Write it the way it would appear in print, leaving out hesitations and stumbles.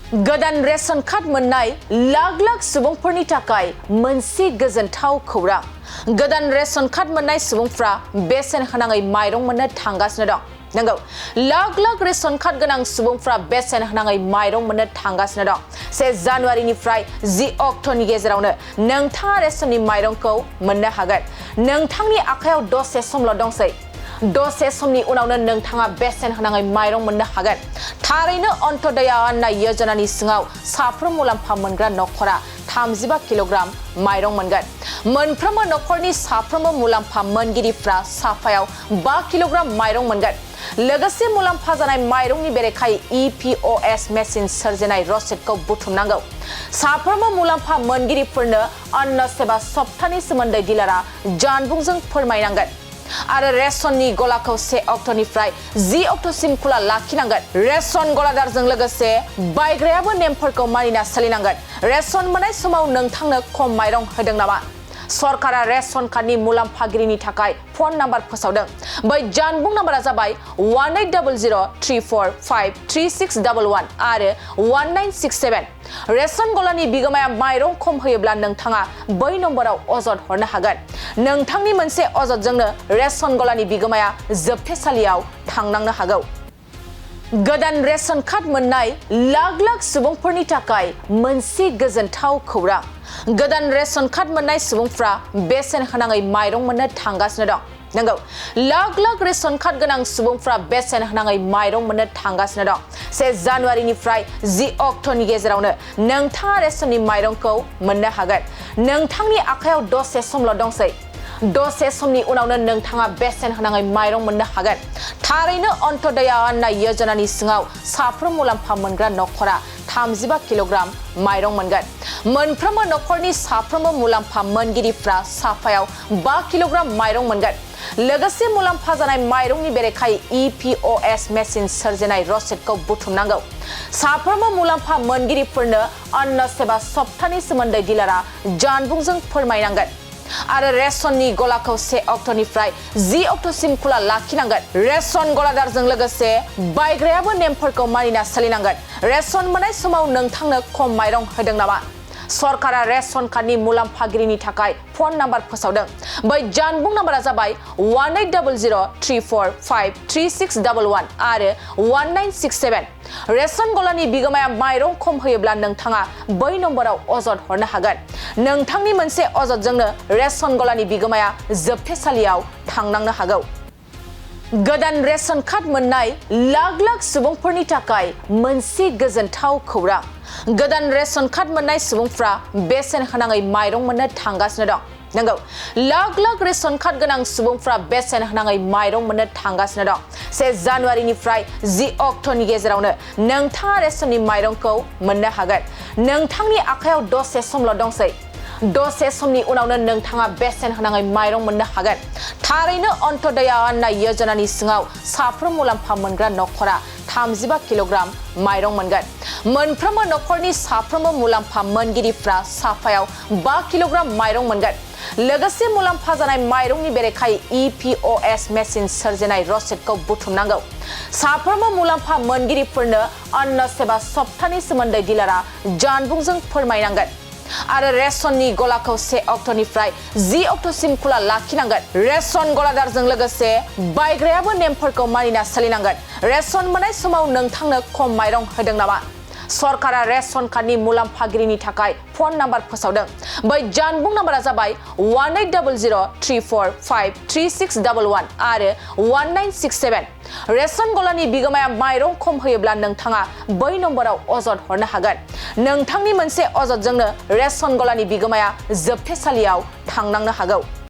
गोदान ration card मोननाय लाख लाख सुबुंफोरनि थाखाय मोनसे गोजोनथाव खौरां। गोदान रेशन कार्ड मोननाय सुबुंफ्रा बेसेन होनाङै माइरं मोननो थांगासिनो दं। नंगौ, लाख लाख रेशन कार्ड गोनां सुबुंफ्रा बेसेन होनाङै माइरं मोननो थांगासिनो दं। 1 जानुवारिनिफ्राय 10 अक्ट'नि गेजेरावनो नोंथाङा रेशननि माइरंखौ मोननो हागोन। नोंथांनि आखायाव दसे समल' दंसै। दसे समनि उनावनो नोंथाङा बेसेन होनाङै माइरं मोननो हागोन। थारैनो अन्त्योदय अन्न योजनानि सिङाव साफ्रोम मुलाम्फा मोनग्रा नखरा 35 किल'ग्राम माइरं मोनगोन। मोनफ्रोमबो नखरनि साफ्रोमबो मुलाम्फा मोनगिरिफ्रा साफायाव 5 किल'ग्राम माइरं मोनगोन। लोगोसे मुलाम्फा जानाय माइरंनि बेरेखायै EPOS मेसिन सोरजिनाय रसिदखौ बुथुमनांगौ। साफ्रोमबो मुलाम्फा मोनगिरिफोरनो अन्न सेवा सप्तानि सोमोन्दै डिलारआ जानबुंजों फोरमायनांगोन आरो रेशननि गलाखौ 1 अक्ट'निफ्राय 10 अक्ट'सिम खुला लाखिनांगोन। रेशन गलादारजों लोगोसे बायग्रायाबो नेमफोरखौ मानिना सोलिनांगोन। रेशन मोननाय समाव नोंथांनो खम माइरं होदों नामा? सरकारा रेशन कार्डनि मुलाम्फागिरिनि थाखाय फन नाम्बार फोसावदों। बै जानबुं नाम्बारा जाबाय 180034533611 आरो 1967। रेशन गलानि बिगोमाया माइरं खम होयोब्ला नोंथाङा बै नम्बराव अजद हरनो हागोन। नोंथांनि मोनसे अजदजोंनो रेशन गलानि बिगोमाया जोबथेसालियाव थांनांनो हागौ। गोदान रेशन कार्ड मोननाय लाख लाख सुबुंफोरनि थाखाय मोनसे गोजोनथाव खौरां। गोदान रेशन कार्ड मोननाय सुबुंफ्रा बेसेन होनाङै माइरं मोननो थांगासिनो दं। नंगौ, लाख लाख रेशन कार्ड गोनां सुबुंफ्रा बेसेन होनाङै माइरं मोननो थांगासिनो दं। 1 जानुवारिनिफ्राय 10 अक्ट'नि गेजेरावनो नोंथाङा रेशननि माइरंखौ मोननो हागोन। नोंथांनि आखायाव दसे समल' दंसै। दसे समनि उनावनो नोंथाङा बेसेन होनाङै माइरं मोननो हागोन। थारैनो अन्त्योदय अन्न योजनानि सिङाव साफ्रोम मुलाम्फा मोनग्रा नखरा 35 किल'ग्राम माइरं मोनगोन। मोनफ्रोमबो नखरनि साफ्रोमबो मुलाम्फा मोनगिरिफ्रा साफायाव 5 किल'ग्राम माइरं मोनगोन। लोगोसे मुलाम्फा जानाय माइरंनि बेरेखायै EPOS मेसिन सोरजिनाय रसिदखौ बुथुमनांगौ। साफ्रोमबो मुलाम्फा मोनगिरिफोरनो अन्न सेवा सप्तानि सोमोन्दै डिलारआ जानबुंजों फोरमायनांगोन आरो रेशननि गलाखौ 1 अक्ट'निफ्राय 10 अक्ट'सिम खुला लाखिनांगोन। रेशन गलादारजों लोगोसे बायग्रायाबो नेमफोरखौ मानिना सोलिनांगोन। रेशन मोननाय समाव नोंथांनो खम माइरं होदों नामा? सरकारा रेशन कार्डनि मुलाम्फागिरिनि थाखाय फन नाम्बार फोसावदों। बै जानबुं नाम्बारा जाबाय 180034533611 आरो 1967। रेशन गलानि बिगोमाया माइरं खम होयोब्ला नोंथाङा बै नम्बराव अजद हरनो हागोन। नोंथांनि मोनसे अजदजोंनो रेशन गलानि बिगोमाया जोबथेसालियाव थांनांनो हागौ। गोदान रेशन कार्ड मोननाय लाख लाख सुबुंफोरनि थाखाय मोनसे गोजोनथाव खौरां। गोदान रेशन कार्ड मोननाय सुबुंफ्रा बेसेन होनाङै माइरं मोननो थांगासिनो दं। नंगौ, लाख लाख रेशन कार्ड गोनां सुबुंफ्रा बेसेन होनाङै माइरं मोननो थांगासिनो दं। 1 जानुवारिनिफ्राय 10 अक्ट'नि गेजेरावनो नोंथाङा रेशननि माइरंखौ मोननो हागोन। नोंथांनि आखायाव दसे समल' दंसै। दसे समनि उनावनो नोंथाङा बेसेन होनाङै माइरं मोननो हागोन। थारैनो अन्त्योदय अन्न योजनानि सिङाव साफ्रोम मुलाम्फा मोनग्रा नखरा 35 किल'ग्राम माइरं मोनगोन। मोनफ्रोमबो नखरनि साफ्रोमबो मुलाम्फा मोनगिरिफ्रा साफायाव 5 किल'ग्राम माइरं मोनगोन। लोगोसे मुलाम्फा जानाय माइरंनि बेरेखायै EPOS मेसिन सोरजिनाय रसिदखौ बुथुमनांगौ। साफ्रोमबो मुलाम्फा मोनगिरिफोरनो अन्न सेवा सप्तानि सोमोन्दै डिलारआ जानबुंजों फोरमायनांगोन आरो रेशननि गलाखौ 1 अक्ट'निफ्राय 10 अक्ट'सिम खुला लाखिनांगोन। रेशन गलादारजों लोगोसे बायग्रायाबो नेमफोरखौ मानिना सोलिनांगोन। रेशन मोननाय समाव नोंथांनो खम माइरं होदों नामा? सरकारा रेशन कार्डनि मुलाम्फागिरिनि थाखाय फन नाम्बार फोसावदों। बै जानबुं नाम्बारा जाबाय 180034533611 आरो 1967। रेशन गलानि बिगोमाया माइरं खम होयोब्ला नोंथाङा बै नम्बराव अजद हरनो हागोन। नोंथांनि मोनसे अजदजोंनो रेशन गलानि बिगोमाया जोबथेसालियाव थांनांनो हागौ।